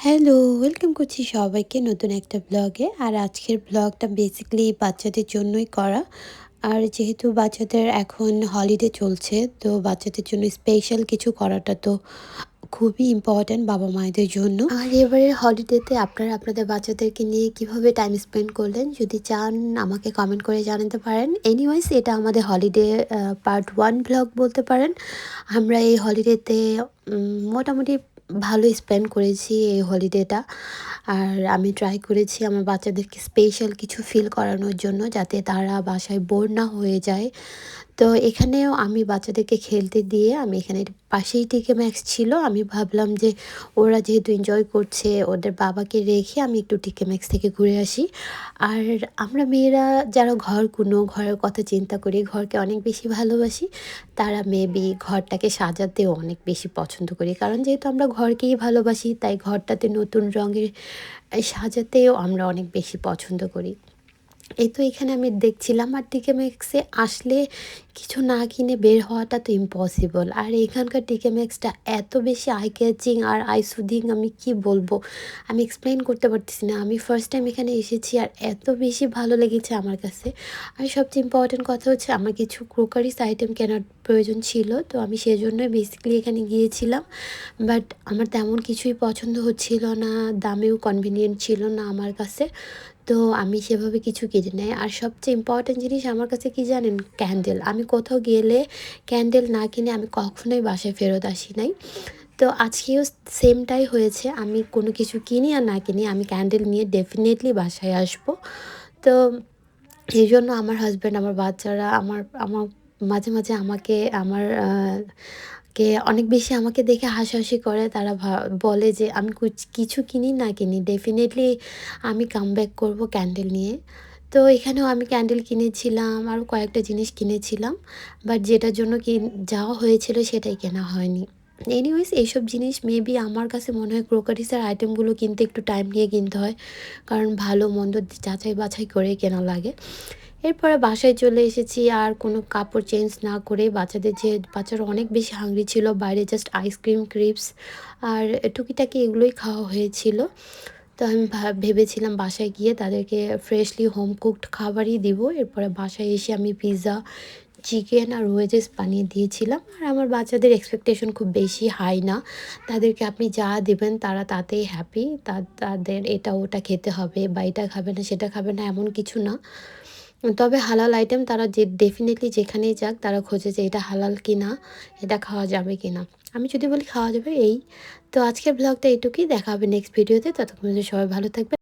Hello, welcome করছি সবাইকে নতুন একটা ব্লগে। আর আজকের ব্লগটা বেসিক্যালি বাচ্চাদের জন্যই করা। আর যেহেতু বাচ্চাদের এখন হলিডে চলছে, তো বাচ্চাদের জন্য স্পেশাল কিছু করাটা তো খুবই ইম্পর্ট্যান্ট বাবা-মায়েদের জন্য। আর এবারের হলিডেতে আপনারা আপনাদের বাচ্চাদেরকে নিয়ে কিভাবে টাইম স্পেন্ড করলেন? যদি চান আমাকে কমেন্ট করে জানাতে পারেন। এনিওয়েজ এটা আমাদের হলিডে পার্ট 1 ব্লগ বলতে পারেন। আমরা এই হলিডেতে মোটামুটি ভালো স্পেন্ড করেছি এই হলিডেটা। আর আমি ট্রাই করেছি আমার বাচ্চাদেরকে স্পেশাল কিছু ফিল করানোর জন্য, যাতে তারা বাসায় বোর না হয়ে যায়। তো এখানেও আমি বাচ্চাদেরকে খেলতে দিয়ে আমি এখানে পাশেই টিকে ম্যাক্স ছিল। আমি ভাবলাম যে ওরা যেহেতু এনজয় করছে, ওদের বাবাকে রেখে আমি একটু টিকে ম্যাক্স থেকে ঘুরে আসি। আর আমরা মেয়েরা যারা ঘরের কথা চিন্তা করি, ঘরকে অনেক বেশি ভালোবাসি, তারা মেবি ঘরটাকে সাজাতেও অনেক বেশি পছন্দ করি। কারণ যেহেতু আমরা ঘরকেই ভালোবাসি, তাই ঘরটাতে নতুন রঙের সাজাতেও আমরা অনেক বেশি পছন্দ করি। এই তো এখানে আমি দেখছিলাম, আর টিকে ম্যাক্সে আসলে কিছু না কিনে বের হওয়াটা তো ইম্পসিবল। আর এখানকার টিকে ম্যাক্সটা এত বেশি eye catching R I soothing, আমি কি বলবো, আমি এক্সপ্লেন করতে পারতেছি না। আমি ফার্স্ট টাইম এখানে এসেছি আর এত বেশি ভালো লেগেছে আমার কাছে। আর সবচেয়ে ইম্পর্টেন্ট কথা হচ্ছে আমার কিছু ক্রোকারিস আইটেম কেনার প্রয়োজন ছিল, তো আমি সেজন্যই বেসিক্যালি এখানে গিয়েছিলাম। বাট আমার তেমন কিছুই পছন্দ হচ্ছিল না, দামেও কনভিনিয়েন্ট ছিল না আমার কাছে। তো আমি সেভাবে কিছু কিনি নাই। আর সবচেয়ে ইম্পর্ট্যান্ট জিনিস আমার কাছে কি জানেন? ক্যান্ডেল। আমি কোথাও গেলে ক্যান্ডেল না কিনে আমি কখনোই বাসায় ফেরত আসি নাই। তো আজকেও সেমটাই হয়েছে। আমি কোনো কিছু কিনি আর না কিনি, আমি ক্যান্ডেল নিয়ে ডেফিনেটলি বাসায় আসবো। তো এইজন্য আমার হাসব্যান্ড, আমার বাচ্চারা, আমার আমার মাঝে, মাঝে আমাকে আমার কে অনেক বেশি আমাকে দেখে হাসাহাসি করে। তারা বলে যে আমি কিছু কিনি না কিনি ডেফিনিটলি আমি কামব্যাক করব ক্যান্ডেল নিয়ে। তো এখানেও আমি ক্যান্ডেল কিনেছিলাম, আরও কয়েকটা জিনিস কিনেছিলাম। বাট যেটার জন্য যাওয়া হয়েছিল সেটাই কেনা হয়নি। এনিওয়েজ এইসব জিনিস মেবি আমার কাছে মনে হয় ক্রোকারিসের আইটেমগুলো কিনতে একটু টাইম নিয়ে কিনতে হয়। কারণ ভালো মন্দ যাচাই বাছাই করে কেনা লাগে। এরপরে বাসায় চলে এসেছি, আর কোনো কাপড় চেঞ্জ না করে বাচ্চারা অনেক বেশি হাংরি ছিল, বাইরে জাস্ট আইসক্রিম, ক্রিপস আর টুকিটাকি এগুলোই খাওয়া হয়েছিল। তো আমি ভেবেছিলাম বাসায় গিয়ে তাদেরকে ফ্রেশলি হোম কুকড খাবারই দিব। এরপরে বাসায় এসে আমি পিৎজা, চিকেন আর ওয়েজেস বানিয়ে দিয়েছিলাম। আর আমার বাচ্চাদের এক্সপেকটেশন খুব বেশি হাই না। তাদেরকে আপনি যা দেবেন তারা তাতেই হ্যাপি। তাদের এটা ওটা খেতে হবে বা এটা খাবে না সেটা খাবে না এমন কিছু না। তবে হালাল আইটেম তারা ডেফিনেটলি যেখানেই যাক তারা খোঁজে যে এটা হালাল কিনা, এটা খাওয়া যাবে কিনা। আমি যদি বলি খাওয়া যাবে এই। তো আজকের ব্লগটা এইটুকুই, দেখা হবে নেক্সট ভিডিওতে। ততক্ষণ সবাই ভালো থাকবে।